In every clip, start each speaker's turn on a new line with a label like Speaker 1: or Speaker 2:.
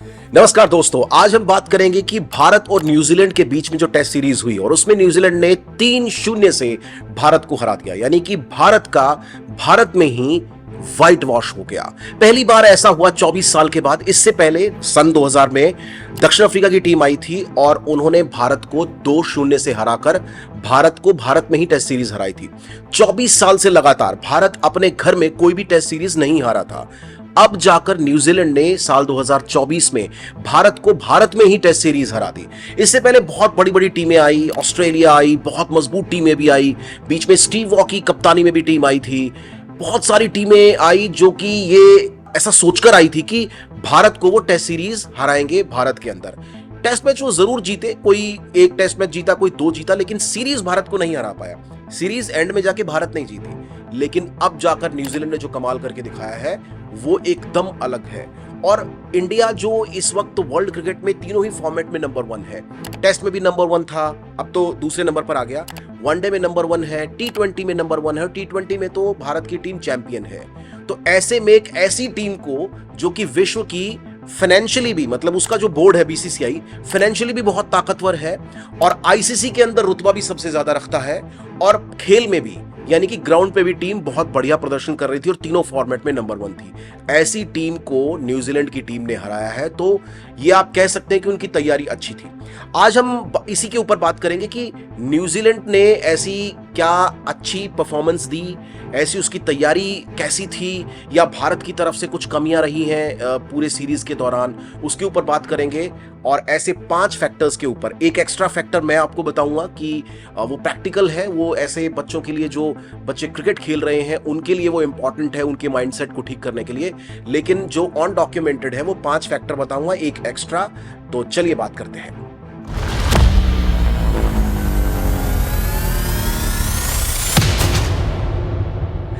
Speaker 1: नमस्कार दोस्तों, आज हम बात करेंगे कि भारत और न्यूजीलैंड के बीच में जो टेस्ट सीरीज हुई और उसमें न्यूजीलैंड ने 3-0 से भारत को हरा दिया। यानी कि भारत में ही व्हाइट वॉश हो गया। पहली बार ऐसा हुआ 24 साल के बाद। इससे पहले सन 2000 में दक्षिण अफ्रीका की टीम आई थी और उन्होंने भारत को 2-0 से हराकर भारत में ही टेस्ट सीरीज हराई थी। 24 साल से लगातार भारत अपने घर में कोई भी टेस्ट सीरीज नहीं हारा था। अब जाकर न्यूजीलैंड ने साल 2024 में भारत में ही टेस्ट सीरीज हरा दी। इससे पहले बहुत बड़ी बड़ी टीमें आई, ऑस्ट्रेलिया आई, बहुत मजबूत टीमें भी आई, बीच में स्टीव वॉ की कप्तानी में भी टीम आई थी। बहुत सारी टीमें आई जो कि ये ऐसा सोचकर आई थी कि भारत को वो टेस्ट सीरीज हराएंगे भारत के अंदर। टेस्ट मैच वो जरूर जीते, कोई एक टेस्ट मैच जीता, कोई 2 जीता, लेकिन सीरीज भारत को नहीं हरा पाया। सीरीज एंड में जाके भारत नहीं जीती, लेकिन अब जाकर न्यूजीलैंड ने जो कमाल करके दिखाया है वो एकदम अलग है। और इंडिया जो इस वक्त वर्ल्ड क्रिकेट में तीनों ही फॉर्मेट में नंबर 1 है। टेस्ट में भी नंबर 1 था, अब तो दूसरे नंबर पर आ गया। वनडे में नंबर 1 है, T20 में नंबर 1 है, और T20 में तो भारत की टीम चैंपियन है। तो ऐसे में एक ऐसी टीम को जो कि विश्व की फाइनेंशियली भी, मतलब उसका जो बोर्ड है बीसीसीआई, फाइनेंशियली भी बहुत ताकतवर है और आईसीसी के अंदर रुतबा भी सबसे ज्यादा रखता है, और खेल में भी यानी कि ग्राउंड पे भी टीम बहुत बढ़िया प्रदर्शन कर रही थी और तीनों फॉर्मेट में नंबर 1 थी। ऐसी टीम को न्यूजीलैंड की टीम ने हराया है, तो ये आप कह सकते हैं कि उनकी तैयारी अच्छी थी। आज हम इसी के ऊपर बात करेंगे कि न्यूजीलैंड ने ऐसी क्या अच्छी परफॉर्मेंस दी, ऐसी उसकी तैयारी कैसी थी, या भारत की तरफ से कुछ कमियां रही हैं पूरे सीरीज के दौरान, उसके ऊपर बात करेंगे। और ऐसे 5 फैक्टर्स के ऊपर एक एक्स्ट्रा फैक्टर मैं आपको बताऊंगा कि वो प्रैक्टिकल है, वो ऐसे बच्चों के लिए जो बच्चे क्रिकेट खेल रहे हैं उनके लिए वो इंपॉर्टेंट है, उनके माइंडसेट को ठीक करने के लिए। लेकिन जो ऑन डॉक्यूमेंटेड है वो 5 फैक्टर बताऊंगा, एक एक्स्ट्रा। तो चलिए बात करते हैं।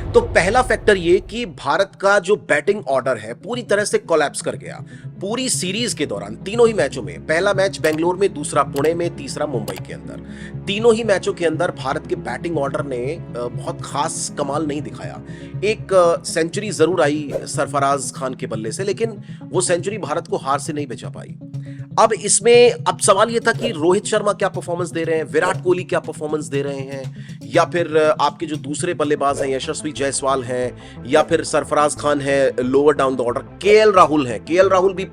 Speaker 1: तो पहला फैक्टर ये कि भारत का जो बैटिंग ऑर्डर है पूरी तरह से कोलैप्स कर गया पूरी सीरीज के दौरान। तीनों ही मैचों में, पहला मैच बेंगलोर में, दूसरा पुणे में, तीसरा मुंबई के अंदर, तीनों ही मैचों के अंदर भारत के बैटिंग ऑर्डर ने बहुत खास कमाल नहीं दिखाया। एक सेंचुरी जरूर आई सरफराज खान के बल्ले से, लेकिन वो सेंचुरी भारत को हार से नहीं बचा पाई। अब सवाल ये था कि रोहित शर्मा क्या परफॉर्मेंस दे रहे हैं, विराट कोहली क्या परफॉर्मेंस दे रहे हैं, या फिर आपके जो दूसरे बल्लेबाज हैं, यशस्वी जायसवाल हैं, या फिर सरफराज खान है lower down the order, KL Rahul है। केएल राहुल भी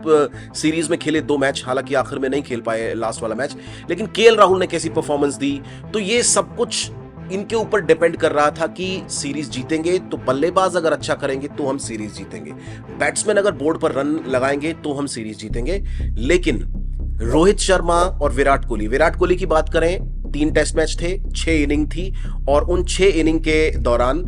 Speaker 1: सीरीज में खेले 2 मैच, हालांकि आखिर में नहीं खेल पाए लास्ट वाला मैच, लेकिन केएल राहुल ने कैसी परफॉर्मेंस दी। तो ये सब कुछ इनके ऊपर डिपेंड कर रहा था कि सीरीज जीतेंगे तो बल्लेबाज अगर अच्छा करेंगे तो हम सीरीज जीतेंगे, बैट्समैन अगर बोर्ड पर रन लगाएंगे तो हम सीरीज जीतेंगे। लेकिन रोहित शर्मा और विराट कोहली की बात करें, 3 टेस्ट मैच थे, 6 इनिंग थी, और उन 6 इनिंग के दौरान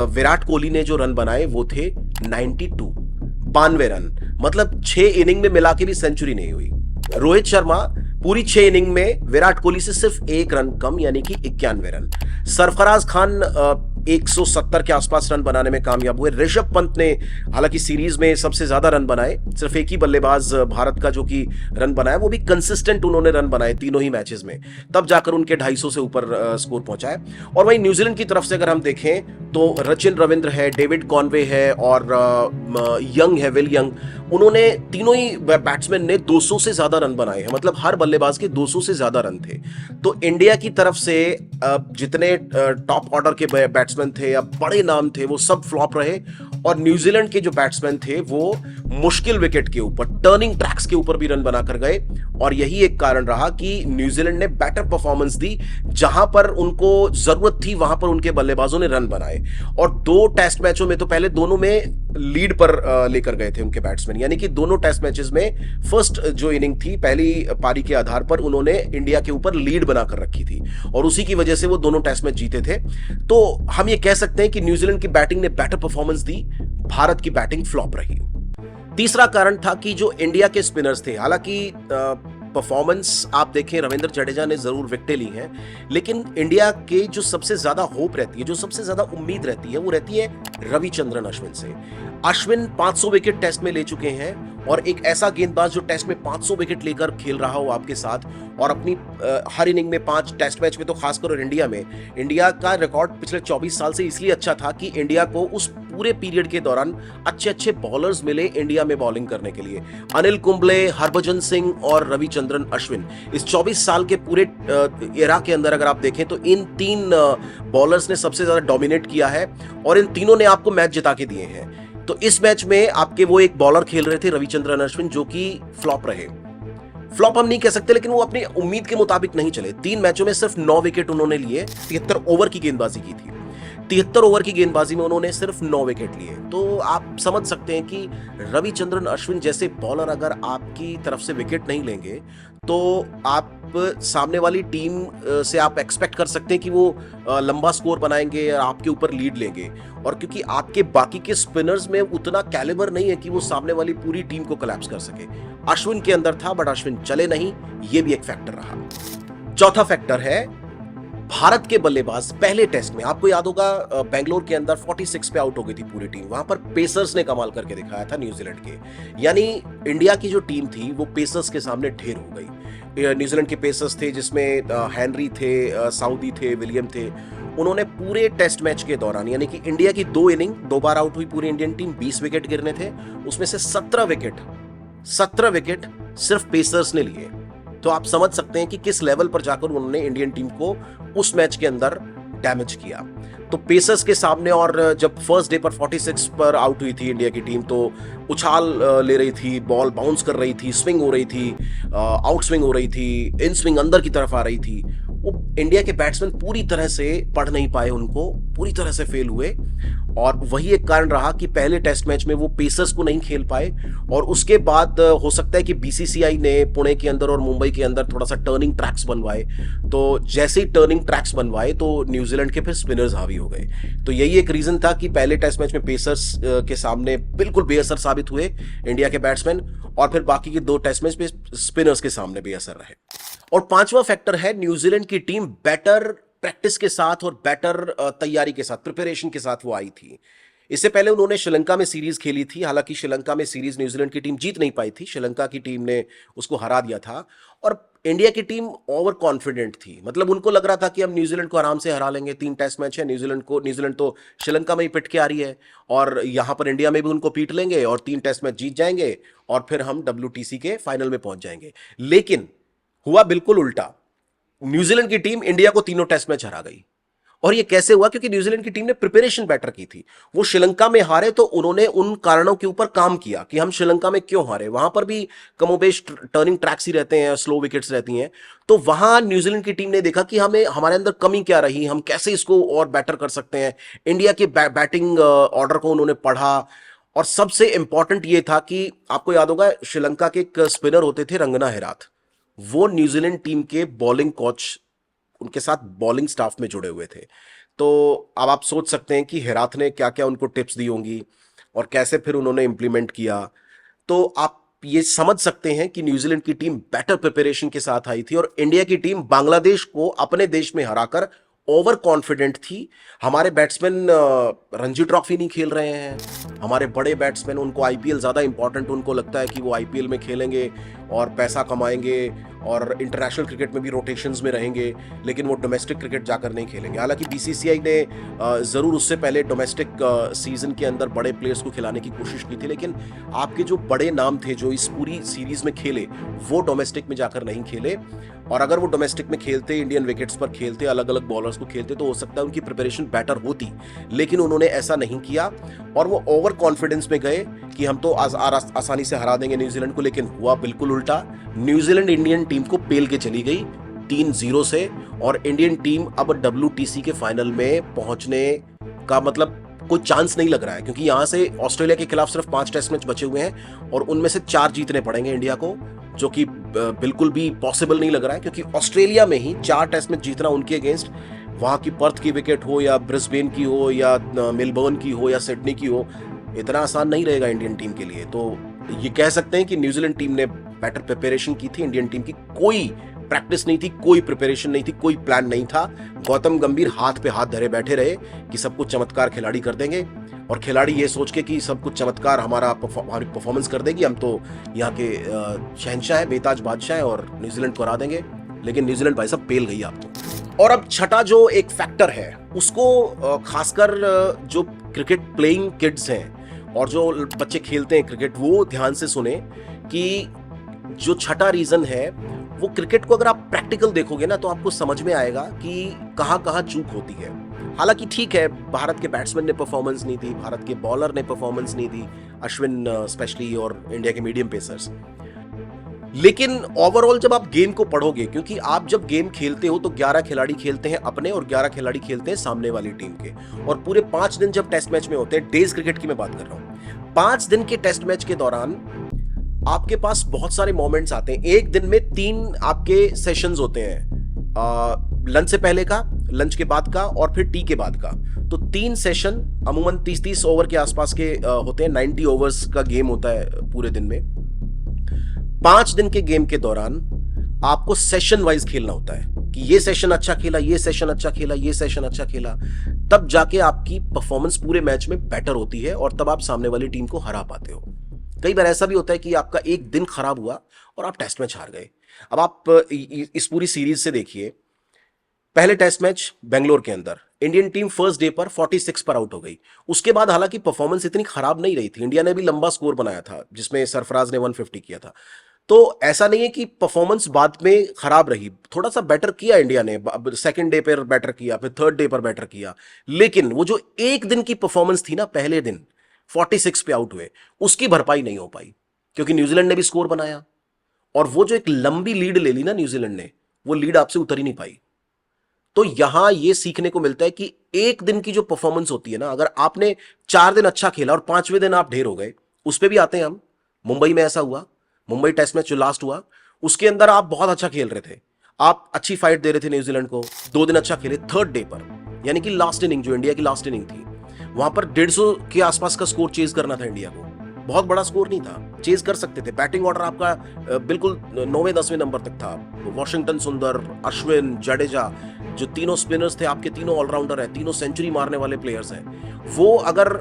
Speaker 1: विराट कोहली ने जो रन बनाए वो थे 92 रन। मतलब 6 इनिंग में मिला के भी सेंचुरी नहीं हुई। रोहित शर्मा पूरी 6 इनिंग में विराट कोहली से सिर्फ 1 रन कम, यानी कि 91 रन। सरफराज खान 170 के आसपास रन बनाने में कामयाब हुए। ऋषभ पंत ने हालांकि सीरीज में सबसे ज्यादा रन बनाए, सिर्फ एक ही बल्लेबाज भारत का जो कि रन बनाया, वो भी कंसिस्टेंट उन्होंने रन बनाए तीनों ही मैचेस में, तब जाकर उनके 250 से ऊपर स्कोर पहुंचा है। और वहीं न्यूजीलैंड की तरफ से अगर हम देखें तो रचिन रविंद्र है, डेविड कॉनवे है, और यंग है, विल यंग, उन्होंने तीनों ही बैट्समैन ने 200 से ज्यादा रन बनाए हैं। मतलब हर बल्लेबाज के 200 से ज्यादा रन थे। तो इंडिया की तरफ से जितने टॉप ऑर्डर के बैट्समैन थे या बड़े नाम थे वो सब फ्लॉप रहे, और न्यूजीलैंड के जो बैट्समैन थे वो मुश्किल विकेट के ऊपर, टर्निंग ट्रैक्स के ऊपर भी रन बनाकर गए। और यही एक कारण रहा कि न्यूजीलैंड ने बेटर परफॉर्मेंस दी, जहां पर उनको जरूरत थी वहां पर उनके बल्लेबाजों ने रन बनाए। और 2 टेस्ट मैचों में तो पहले दोनों में लीड पर लेकर गए थे उनके बैट्समैन, यानी कि दोनों टेस्ट मैचेस में फर्स्ट जो इनिंग थी, पहली पारी के आधार पर उन्होंने इंडिया के ऊपर लीड बनाकर रखी थी, और उसी की वजह से वो दोनों टेस्ट मैच जीते थे। तो हम ये कह सकते हैं कि न्यूजीलैंड की बैटिंग ने बेटर परफॉर्मेंस दी, भारत की बैटिंग फ्लॉप रही। तीसरा कारण था कि जो इंडिया के स्पिनर्स थे, हालांकि परफॉर्मेंस आप देखें, रविंद्र जडेजा ने जरूर विकेटें ली हैं, लेकिन इंडिया के जो सबसे ज्यादा होप रहती है, जो सबसे ज्यादा उम्मीद रहती है, वो रहती है रविचंद्रन अश्विन से। अश्विन 500 विकेट टेस्ट में ले चुके हैं और एक ऐसा गेंदबाज जो टेस्ट में 500 विकेट लेकर खेल रहा हो आपके साथ और अपनी हर इनिंग में 5 टेस्ट मैच में तो खासकर और इंडिया का रिकॉर्ड पिछले 24 साल से इसलिए अच्छा था कि इंडिया को उस पूरे पीरियड के दौरान अच्छे अच्छे बॉलर्स मिले इंडिया में बॉलिंग करने के लिए। अनिल कुंबले, हरभजन सिंह और रविचंद्रन अश्विन, इस 24 साल के पूरे एरा के अंदर अगर आप देखें तो इन 3 बॉलर्स ने सबसे ज्यादा डोमिनेट किया है और इन तीनों ने आपको मैच जिता के दिए हैं। तो इस मैच में आपके वो एक बॉलर खेल रहे थे रविचंद्रन अश्विन, जो कि फ्लॉप रहे। फ्लॉप हम नहीं कह सकते, लेकिन वो अपनी उम्मीद के मुताबिक नहीं चले। 3 मैचों में सिर्फ 9 विकेट उन्होंने लिए, 73 ओवर की गेंदबाजी की थी। 73 ओवर की गेंदबाजी में उन्होंने सिर्फ 9 विकेट लिए। तो आप समझ सकते हैं कि रविचंद्रन अश्विन जैसे बॉलर अगर आपकी तरफ से विकेट नहीं लेंगे तो आप सामने वाली टीम से आप एक्सपेक्ट कर सकते हैं कि वो लंबा स्कोर बनाएंगे या आपके ऊपर लीड लेंगे। और क्योंकि आपके बाकी के स्पिनर्स में उतना कैलिबर नहीं है कि वो सामने वाली पूरी टीम को कोलैप्स कर सके। अश्विन के अंदर था बट अश्विन चले नहीं, ये भी एक फैक्टर रहा। चौथा फैक्टर है भारत के बल्लेबाज पहले टेस्ट में, आपको याद होगा बेंगलोर के अंदर 46 पे आउट हो गई थी पूरी टीम। वहां पर पेसर्स ने कमाल करके दिखाया था न्यूजीलैंड के, यानी इंडिया की जो टीम थी वो पेसर्स के सामने ढेर हो गई। न्यूजीलैंड के पेसर्स थे जिसमें हेनरी थे, साउदी थे, विलियम थे। उन्होंने पूरे टेस्ट मैच के दौरान, यानी कि इंडिया की 2 इनिंग 2 बार आउट हुई पूरी इंडियन टीम, 20 विकेट गिरने थे, उसमें से 17 विकेट सिर्फ पेसर्स ने लिए। तो आप समझ सकते हैं कि किस लेवल पर जाकर उन्होंने इंडियन टीम को उस मैच के अंदर डैमेज किया। तो पेसर्स के सामने, और जब फर्स्ट डे पर 46 पर आउट हुई थी इंडिया की टीम, तो उछाल ले रही थी, बॉल बाउंस कर रही थी, स्विंग हो रही थी, आउट स्विंग हो रही थी, इन स्विंग अंदर की तरफ आ रही थी। वो इंडिया के बैट्समैन पूरी तरह से पढ़ नहीं पाए, उनको पूरी तरह से फेल हुए। और वही एक कारण रहा कि पहले टेस्ट मैच में वो पेसर्स को नहीं खेल पाए। और उसके बाद हो सकता है कि बीसीसीआई ने पुणे के अंदर और मुंबई के अंदर थोड़ा सा टर्निंग ट्रैक्स बनवाए। तो जैसे ही टर्निंग ट्रैक्स बनवाए तो न्यूजीलैंड के फिर स्पिनर्स हावी हो गए। तो यही एक रीजन था कि पहले टेस्ट मैच में पेसर्स के सामने बिल्कुल बेअसर साबित हुए इंडिया के बैट्समैन, और फिर बाकी के 2 टेस्ट मैच में स्पिनर्स के सामने बेअसर रहे। और 5वां फैक्टर है न्यूजीलैंड की टीम बेटर प्रैक्टिस के साथ और बेटर तैयारी के साथ, प्रिपरेशन के साथ वो आई थी। इससे पहले उन्होंने श्रीलंका में सीरीज खेली थी, हालांकि श्रीलंका में सीरीज न्यूजीलैंड की टीम जीत नहीं पाई थी, श्रीलंका की टीम ने उसको हरा दिया था। और इंडिया की टीम ओवर कॉन्फिडेंट थी, मतलब उनको लग रहा था कि हम न्यूजीलैंड को आराम से हरा लेंगे। 3 टेस्ट मैच है, न्यूजीलैंड तो श्रीलंका में ही पिट के आ रही है और यहां पर इंडिया में भी उनको पीट लेंगे और 3 टेस्ट मैच जीत जाएंगे और फिर हम WTC के फाइनल में पहुंच जाएंगे। लेकिन हुआ बिल्कुल उल्टा। न्यूजीलैंड की टीम इंडिया को 3 टेस्ट मैच हरा गई। और ये कैसे हुआ? क्योंकि न्यूजीलैंड की टीम ने प्रिपरेशन बेटर की थी। वो श्रीलंका में हारे तो उन्होंने उन कारणों के ऊपर काम किया कि हम श्रीलंका में क्यों हारे। वहां पर भी कमोबेश टर्निंग ट्रैक्स ही रहते हैं, स्लो विकेट्स रहती हैं। तो वहां न्यूजीलैंड की टीम ने देखा कि हमें हमारे अंदर कमी क्या रही, हम कैसे इसको और बेटर कर सकते हैं। इंडिया के बैटिंग ऑर्डर को उन्होंने पढ़ा। और सबसे इंपॉर्टेंट ये था कि आपको याद होगा श्रीलंका के एक स्पिनर होते थे रंगना हेराथ, वो न्यूजीलैंड टीम के बॉलिंग कोच, उनके साथ बॉलिंग स्टाफ में जुड़े हुए थे। तो अब आप सोच सकते हैं कि हेराथ ने क्या क्या उनको टिप्स दी होंगी और कैसे फिर उन्होंने इंप्लीमेंट किया। तो आप ये समझ सकते हैं कि न्यूजीलैंड की टीम बेटर प्रिपरेशन के साथ आई थी और इंडिया की टीम बांग्लादेश को अपने देश में हराकर ओवर कॉन्फिडेंट थी। हमारे बैट्समैन रणजी ट्रॉफी नहीं खेल रहे हैं, हमारे बड़े बैट्समैन, उनको आईपीएल ज़्यादा इंपॉर्टेंट, उनको लगता है कि वो आईपीएल में खेलेंगे और पैसा कमाएंगे और इंटरनेशनल क्रिकेट में भी रोटेशंस में रहेंगे, लेकिन वो डोमेस्टिक क्रिकेट जाकर नहीं खेलेंगे। हालांकि बीसीसीआई ने ज़रूर उससे पहले डोमेस्टिक सीजन के अंदर बड़े प्लेयर्स को खिलाने की कोशिश की थी, लेकिन आपके जो बड़े नाम थे जो इस पूरी सीरीज में खेले वो डोमेस्टिक में जाकर नहीं खेले। और अगर वो डोमेस्टिक में खेलते, इंडियन विकेट्स पर खेलते, अलग अलग बॉलर्स को खेलते, तो हो सकता है उनकी प्रिपरेशन बेटर होती, लेकिन उन्होंने ऐसा नहीं किया और वो ओवर कॉन्फिडेंस में गए कि हम तो आसानी से हरा देंगे न्यूजीलैंड को। लेकिन हुआ बिल्कुल उल्टा। न्यूजीलैंड इंडियन टीम को पेल के चली गई 3-0 से और इंडियन टीम अब WTC के फाइनल में पहुंचने का मतलब कोई चांस नहीं लग रहा है, क्योंकि यहां से ऑस्ट्रेलिया के खिलाफ सिर्फ 5 टेस्ट मैच बचे हुए हैं और उनमें से 4 जीतने पड़ेंगे इंडिया को, जो कि बिल्कुल भी पॉसिबल नहीं लग रहा है। क्योंकि ऑस्ट्रेलिया में ही 4 टेस्ट मैच जीतना उनके अगेंस्ट, वहां की पर्थ की विकेट हो या ब्रिस्बेन की हो या मेलबर्न की हो या सिडनी की हो, इतना आसान नहीं रहेगा इंडियन टीम के लिए। तो ये कह सकते हैं कि न्यूजीलैंड टीम ने बेटर प्रिपरेशन की थी, इंडियन टीम की कोई प्रैक्टिस नहीं थी, कोई प्रिपरेशन नहीं थी, कोई प्लान नहीं था। गौतम गंभीर हाथ पे हाथ धरे बैठे रहे कि सब कुछ चमत्कार खिलाड़ी कर देंगे और खिलाड़ी ये सोच के कि सब कुछ चमत्कार हमारी परफॉर्मेंस कर देगी, हम तो यहाँ के शहंशाह हैं, बेताज बादशाह हैं और न्यूजीलैंड को हरा देंगे। लेकिन न्यूजीलैंड भाई साहब पेल गई आपको। और अब छठा जो एक फैक्टर है उसको खासकर जो क्रिकेट प्लेइंग किड्स हैं और जो बच्चे खेलते हैं क्रिकेट, वो ध्यान से सुने कि जो छठा रीजन है वो क्रिकेट को अगर आप प्रैक्टिकल देखोगे ना तो आपको समझ में आएगा कि कहाँ कहाँ चूक होती है। हालांकि ठीक है, भारत के बैट्समैन ने परफॉर्मेंस नहीं दी, भारत के बॉलर ने परफॉर्मेंस नहीं दी, अश्विन स्पेशली, और इंडिया के मीडियम पेसर्स। लेकिन ओवरऑल जब आप गेम को पढ़ोगे, क्योंकि आप जब गेम खेलते हो तो 11 खिलाड़ी खेलते हैं अपने और 11 खिलाड़ी खेलते हैं सामने वाली टीम के, और पूरे 5 दिन जब टेस्ट मैच में होते हैं, डेज क्रिकेट की मैं बात कर रहा हूं, 5 दिन के टेस्ट मैच के दौरान आपके पास बहुत सारे मोमेंट्स आते हैं। एक दिन में 3 आपके सेशंस होते हैं, लंच से पहले का, लंच के बाद का और फिर टी के बाद का। तो 3 सेशन अमूमन 30-30 ओवर के आसपास के होते हैं। 90 ओवर्स का गेम होता है पूरे दिन में। 5 दिन के गेम के दौरान आपको सेशन वाइज खेलना होता है कि ये सेशन अच्छा खेला, ये सेशन अच्छा खेला, ये सेशन अच्छा खेला, तब जाके आपकी परफॉर्मेंस पूरे मैच में बेटर होती है और तब आप सामने वाली टीम को हरा पाते हो। कई बार ऐसा भी होता है कि आपका एक दिन खराब हुआ और आप टेस्ट मैच हार गए। अब आप इस पूरी सीरीज से देखिए, पहले टेस्ट मैच बेंगलोर के अंदर इंडियन टीम फर्स्ट डे पर 46 पर आउट हो गई। उसके बाद हालांकि परफॉर्मेंस इतनी खराब नहीं रही थी, इंडिया ने भी लंबा स्कोर बनाया था जिसमें सरफराज ने 150 किया था। तो ऐसा नहीं है कि परफॉर्मेंस बाद में खराब रही, थोड़ा सा बेटर किया इंडिया ने, सेकंड डे पर बेटर किया, फिर थर्ड डे पर बेटर किया। लेकिन वो जो एक दिन की परफॉर्मेंस थी ना, पहले दिन 46 पे आउट हुए, उसकी भरपाई नहीं हो पाई क्योंकि न्यूजीलैंड ने भी स्कोर बनाया और वो जो एक लंबी लीड ले ली ना न्यूजीलैंड ने, वो लीड आपसे उतर ही नहीं पाई। तो यहां ये सीखने को मिलता है कि एक दिन की जो परफॉर्मेंस होती है ना, अगर आपने 4 दिन अच्छा खेला और 5वें दिन आप ढेर हो गए, उस पर भी आते हैं हम। मुंबई में ऐसा हुआ, मुंबई टेस्ट मैच जो लास्ट हुआ उसके अंदर आप बहुत अच्छा खेल रहे थे, आप अच्छी फाइट दे रहे थे न्यूजीलैंड को, 2 दिन अच्छा खेले, थर्ड डे पर यानी कि लास्ट इनिंग जो इंडिया की लास्ट इनिंग थी, वहां पर 150 के आसपास का स्कोर चेज करना था इंडिया को। बहुत बड़ा स्कोर नहीं था, चेज कर सकते थे। बैटिंग ऑर्डर आपका बिल्कुल 9वें-10वें नंबर तक था। वॉशिंगटन सुंदर, अश्विन, जडेजा, जो तीनों स्पिनर्स थे आपके, तीनों ऑलराउंडर हैं, तीनों सेंचुरी मारने वाले प्लेयर्स हैं। वो अगर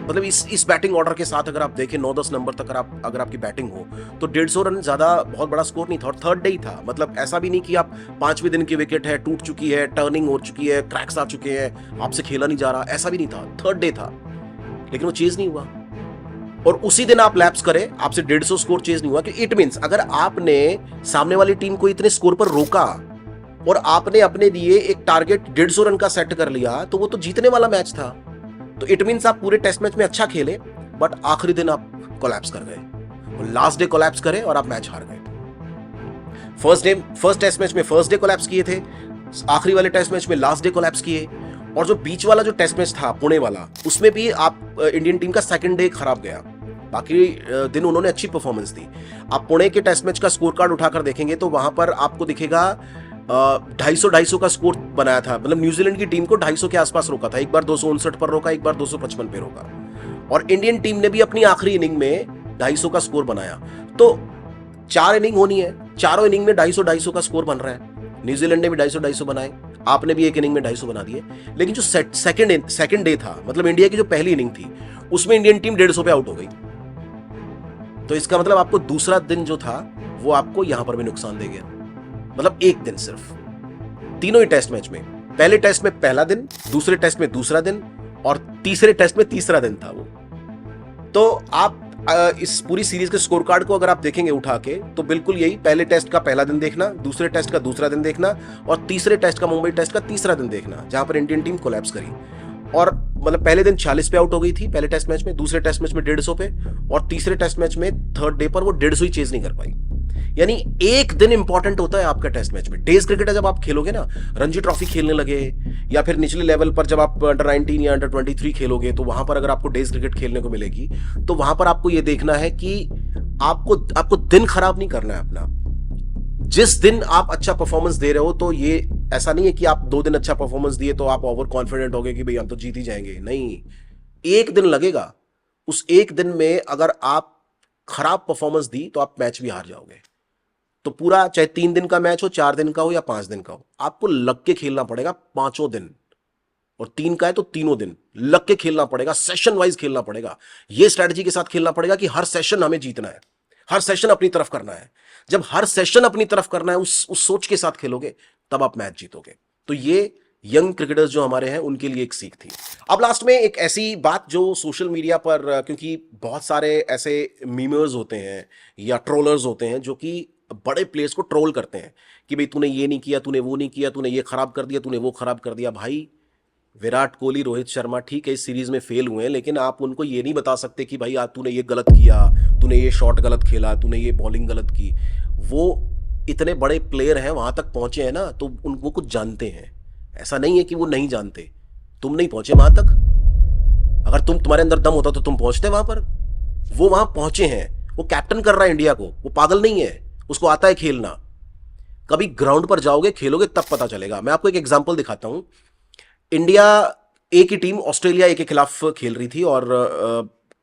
Speaker 1: मतलब इस बैटिंग ऑर्डर के साथ अगर आप देखें 9-10 नंबर तक अगर आपकी बैटिंग हो तो 150 रन ज्यादा बहुत बड़ा स्कोर नहीं था। और थर्ड डे ही था, मतलब ऐसा भी नहीं कि आप 5वें दिन की विकेट है, टूट चुकी है, टर्निंग हो चुकी है, क्रैक्स आ चुके हैं, आपसे खेला नहीं जा रहा, ऐसा भी नहीं था। थर्ड डे था लेकिन वो चेज नहीं हुआ और उसी दिन आप लैप्स करें, आपसे 150 स्कोर चेज नहीं हुआ। कि इट मींस अगर आपने सामने वाली टीम को इतने स्कोर पर रोका और आपने अपने लिए एक टारगेट 150 रन का सेट कर लिया तो वो तो जीतने वाला मैच था। तो इट मींस आप पूरे टेस्ट मैच में अच्छा खेले बट आखिरी दिन आप कोलैप्स कर गए, लास्ट डे कोलैप्स करे और आप मैच हार गए। फर्स्ट टेस्ट मैच में फर्स्ट डे कोलैप्स किए थे, आखिरी वाले टेस्ट मैच में लास्ट डे कोलैप्स किए, और जो बीच वाला जो टेस्ट मैच था पुणे वाला, उसमें भी आप इंडियन टीम का सेकंड डे खराब गया। बाकी दिन उन्होंने अच्छी परफॉर्मेंस दी। आप पुणे के टेस्ट मैच का स्कोर कार्ड उठाकर देखेंगे तो वहां पर आपको दिखेगा 250 का स्कोर बनाया था, मतलब न्यूजीलैंड की टीम को 250 के आसपास रोका था। एक बार 259 पर रोका, एक बार 255 पे रोका, और इंडियन टीम ने भी अपनी आखिरी इनिंग में 250 का स्कोर बनाया। तो 4 इनिंग होनी है, चारों इनिंग में 250 का स्कोर बन रहा है। न्यूजीलैंड ने भी 250 बनाए, आपने भी एक इनिंग में 250 बना दिए। लेकिन जो सेकंड डे था, मतलब इंडिया की जो पहली इनिंग थी, उसमें इंडियन टीम 150 पे आउट हो गई। तो इसका मतलब आपको दूसरा दिन जो था वो आपको यहां पर भी नुकसान दे गया। मतलब एक दिन सिर्फ, तीनों ही टेस्ट मैच में, पहले टेस्ट में पहला दिन, दूसरे टेस्ट में दूसरा दिन और तीसरे टेस्ट में तीसरा दिन था वो। तो आप इस पूरी सीरीज के स्कोर कार्ड को अगर आप देखेंगे उठा के तो बिल्कुल यही, पहले टेस्ट का पहला दिन देखना, दूसरे टेस्ट का दूसरा दिन देखना और तीसरे टेस्ट का, मुंबई टेस्ट का तीसरा दिन देखना, जहां पर इंडियन टीम कोलैप्स करी। और मतलब पहले दिन 40 पे आउट हो गई थी पहले टेस्ट मैच में, दूसरे टेस्ट मैच में 150 पे, और तीसरे टेस्ट मैच में थर्ड डे पर वो 150 ही चेज नहीं कर पाई। यानी एक दिन इंपॉर्टेंट होता है आपका टेस्ट मैच में। डेज क्रिकेट जब आप खेलोगे ना, रणजी ट्रॉफी खेलने लगे या फिर निचले लेवल पर जब आप अंडर 19 या अंडर 23 खेलोगे, तो वहां पर अगर आपको डेज क्रिकेट खेलने को मिलेगी तो वहां पर आपको यह देखना है कि आपको दिन खराब नहीं करना है अपना। जिस दिन आप अच्छा परफॉर्मेंस दे रहे हो, तो ये ऐसा नहीं है कि आप 2 दिन अच्छा परफॉर्मेंस दिए तो आप ओवर कॉन्फिडेंट हो गए कि भाई हम तो जीत ही जाएंगे। नहीं, एक दिन लगेगा, उस एक दिन में अगर आप खराब परफॉर्मेंस दी तो आप मैच भी हार जाओगे। तो पूरा, चाहे 3 दिन का मैच हो, 4 दिन का हो या 5 दिन का हो, आपको लग के खेलना पड़ेगा 5 दिन। और 3 का है तो तीनों दिन लग के खेलना पड़ेगा, सेशन वाइज खेलना पड़ेगा। ये स्ट्रैटेजी के साथ खेलना पड़ेगा कि हर सेशन हमें जीतना है, हर सेशन अपनी तरफ करना है। जब हर सेशन अपनी तरफ करना है, उस सोच के साथ खेलोगे, तब आप मैच जीतोगे। तो ये यंग क्रिकेटर्स जो हमारे हैं उनके लिए एक सीख थी। अब लास्ट में एक ऐसी बात जो सोशल मीडिया पर, क्योंकि बहुत सारे ऐसे मीमर्स होते हैं या ट्रोलर्स होते हैं जो कि बड़े प्लेयर्स को ट्रोल करते हैं कि भाई तूने ये नहीं किया, तूने वो नहीं किया, तूने ये खराब कर दिया, तूने वो खराब कर दिया। भाई विराट कोहली, रोहित शर्मा ठीक है इस सीरीज में फेल हुए हैं, लेकिन आप उनको ये नहीं बता सकते कि भाई आज तूने ये गलत किया, तूने ये शॉट गलत खेला, तूने ये बॉलिंग गलत की। वो इतने बड़े प्लेयर हैं, वहां तक पहुंचे हैं ना, तो उनको कुछ जानते हैं। ऐसा नहीं है कि वो नहीं जानते। तुम नहीं पहुंचे वहां तक, अगर तुम्हारे अंदर दम होता तो तुम पहुंचते वहां पर। वो वहां पहुंचे हैं, वो कैप्टन कर रहा है इंडिया को, वो पागल नहीं है, उसको आता है खेलना। कभी ग्राउंड पर जाओगे, खेलोगे, तब पता चलेगा। मैं आपको एक एग्जांपल दिखाता हूं। इंडिया ए की टीम ऑस्ट्रेलिया ए के खिलाफ खेल रही थी और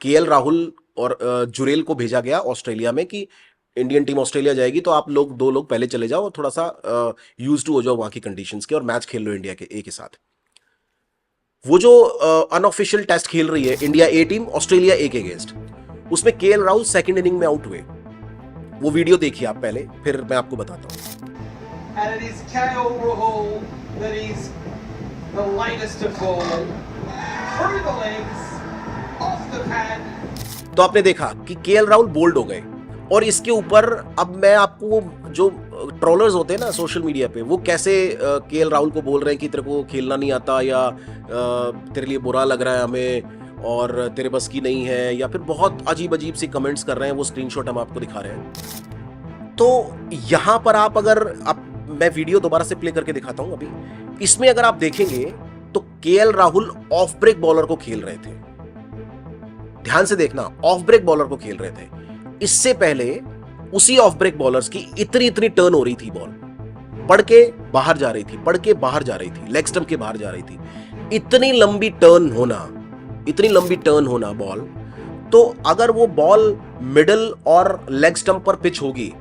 Speaker 1: केएल राहुल और जुरेल को भेजा गया ऑस्ट्रेलिया में कि इंडियन टीम ऑस्ट्रेलिया जाएगी तो आप लोग 2 लोग पहले चले जाओ और थोड़ा सा यूज टू हो जाओ वहां की कंडीशंस के और मैच खेल लो इंडिया के ए के साथ। वो जो अनऑफिशियल टेस्ट खेल रही है India A team Australia A के अगेंस्ट, उसमें केएल राहुल सेकंड इनिंग में आउट हुए। वो वीडियो देखिए आप पहले, फिर मैं आपको बताता हूं।
Speaker 2: The lightest of ball, through the legs, off the pad.
Speaker 1: तो आपने देखा कि केएल राहुल बोल्ड हो गए और इसके ऊपर अब मैं आपको, जो ट्रोलर्स होते हैं ना सोशल मीडिया पे, वो कैसे केएल राहुल को बोल रहे हैं कि तेरे को खेलना नहीं आता या तेरे लिए बुरा लग रहा है हमें और तेरे बस की नहीं है, या फिर बहुत अजीब अजीब सी कमेंट्स कर रहे हैं। वो स्क्रीनशॉट हम आपको दिखा रहे हैं। तो यहां पर आप अगर मैं वीडियो दोबारा से प्ले करके दिखाता हूं अभी। इसमें अगर आप देखेंगे तो KL Rahul off break bowler को खेल रहे थे। ध्यान से देखना, ऑफ ब्रेक बॉलर को खेल रहे थे। इससे पहले उसी ऑफ ब्रेक बॉलर्स की इतनी टर्न हो रही थी, बॉल पड़ के बाहर जा रही थी, पड़ के बाहर जा रही थी, लेग स्टंप के बाहर जा रही थी। इतनी लंबी टर्न होना बॉल, तो अगर वो बॉल मिडल और लेग स्टंप पर पिच होगी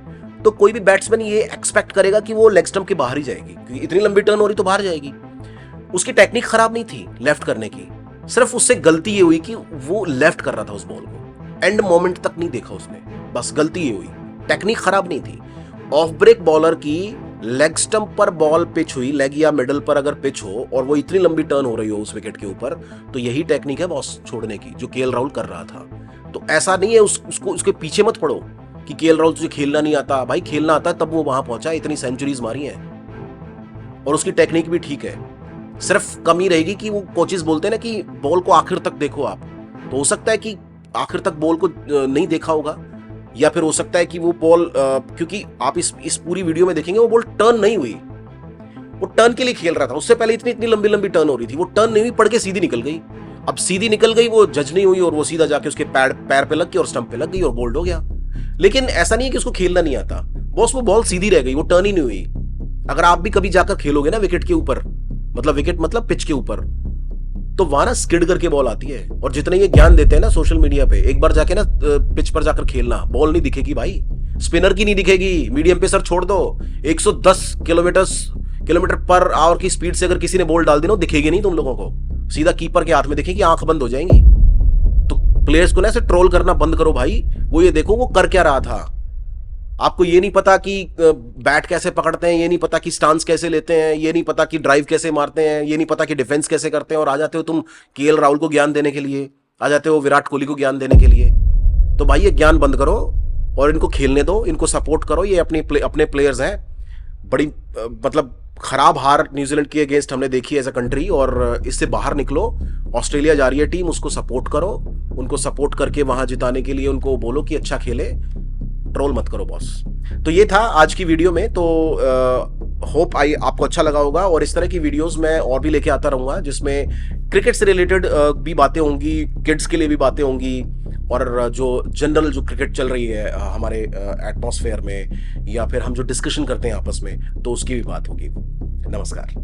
Speaker 1: तो कोई भी बैट्समैन ये एक्सपेक्ट करेगा कि वो लेग स्टंप के बाहर ही जाएगी, क्योंकि इतनी लंबी टर्न हो रही तो बाहर जाएगी। उसकी टेक्निक खराब नहीं थी लेफ्ट करने की, सिर्फ उससे गलती ये हुई कि वो लेफ्ट कर रहा था उस बॉल को, एंड मोमेंट तक नहीं देखा उसने, बस गलती ये हुई। टेक्निक खराब नहीं थी। ऑफ ब्रेक बॉलर की लेग स्टंप पर बॉल पिच हुई, लेग या मिडल पर अगर पिच हो और वो इतनी लंबी टर्न हो रही हो उस विकेट के ऊपर, तो यही टेक्निक है बॉस छोड़ने की, जो केएल राहुल कर रहा था। तो ऐसा नहीं है उसके पीछे मत पड़ो कि केएल राहुल तुझे खेलना नहीं आता। भाई खेलना आता है तब वो वहां पहुंचा, इतनी सेंचुरीज मारी हैं और उसकी टेक्निक भी ठीक है। सिर्फ कमी रहेगी कि वो कोचेस बोलते हैं ना कि बॉल को आखिर तक देखो आप, तो हो सकता है कि आखिर तक बॉल को नहीं देखा होगा, या फिर हो सकता है कि वो बॉल, क्योंकि आप इस पूरी वीडियो में देखेंगे वो बॉल टर्न नहीं हुई, वो टर्न के लिए खेल रहा था। उससे पहले इतनी लंबी टर्न हो रही थी, वो टर्न नहीं हुई, पड़ के सीधी निकल गई। अब सीधी निकल गई, वो जज नहीं हुई और वो सीधा जाके उसके पैर पे लग गई और स्टंप पे लग गई और बोल्ड हो गया। लेकिन ऐसा नहीं है कि उसको खेलना नहीं आता बॉस, वो बॉल सीधी रह गई, वो टर्न ही नहीं हुई। अगर आप भी कभी जाकर खेलोगे ना विकेट के ऊपर, मतलब पिच के ऊपर, तो वहां ना स्किड करके बॉल आती है। और जितने ये ज्ञान देते हैं ना सोशल मीडिया पे, एक बार जाके ना पिच पर जाकर खेलना, बॉल नहीं दिखेगी भाई, स्पिनर की नहीं दिखेगी। मीडियम पेसर छोड़ दो, 110 किलोमीटर पर आवर की स्पीड से अगर किसी ने बॉल डाल दी ना, दिखेगी नहीं तुम लोगों को, सीधा कीपर के हाथ में दिखेगी, आंख बंद हो जाएंगी। तो प्लेयर्स को ना ऐसे ट्रोल करना बंद करो भाई। वो ये देखो वो कर क्या रहा था। आपको ये नहीं पता कि बैट कैसे पकड़ते हैं, ये नहीं पता कि स्टांस कैसे लेते हैं, ये नहीं पता कि ड्राइव कैसे मारते हैं, ये नहीं पता कि डिफेंस कैसे करते हैं, और आ जाते हो तुम केएल राहुल को ज्ञान देने के लिए, आ जाते हो विराट कोहली को ज्ञान देने के लिए। तो भाई ये ज्ञान बंद करो और इनको खेलने दो, इनको सपोर्ट करो। ये अपने प्लेयर्स हैं। बड़ी मतलब खराब हार न्यूजीलैंड के अगेंस्ट हमने देखी एज अ कंट्री, और इससे बाहर निकलो। ऑस्ट्रेलिया जा रही है टीम, उसको सपोर्ट करो, उनको सपोर्ट करके वहां जिताने के लिए उनको बोलो कि अच्छा खेले, ट्रोल मत करो बॉस। तो ये था आज की वीडियो में। तो होप आपको अच्छा लगा होगा, और इस तरह की वीडियोस मैं और भी लेके आता रहूंगा जिसमें क्रिकेट से रिलेटेड भी बातें होंगी, किड्स के लिए भी बातें होंगी, और जो जनरल जो क्रिकेट चल रही है हमारे एटमॉस्फेयर में, या फिर हम जो डिस्कशन करते हैं आपस में, तो उसकी भी बात होगी। नमस्कार।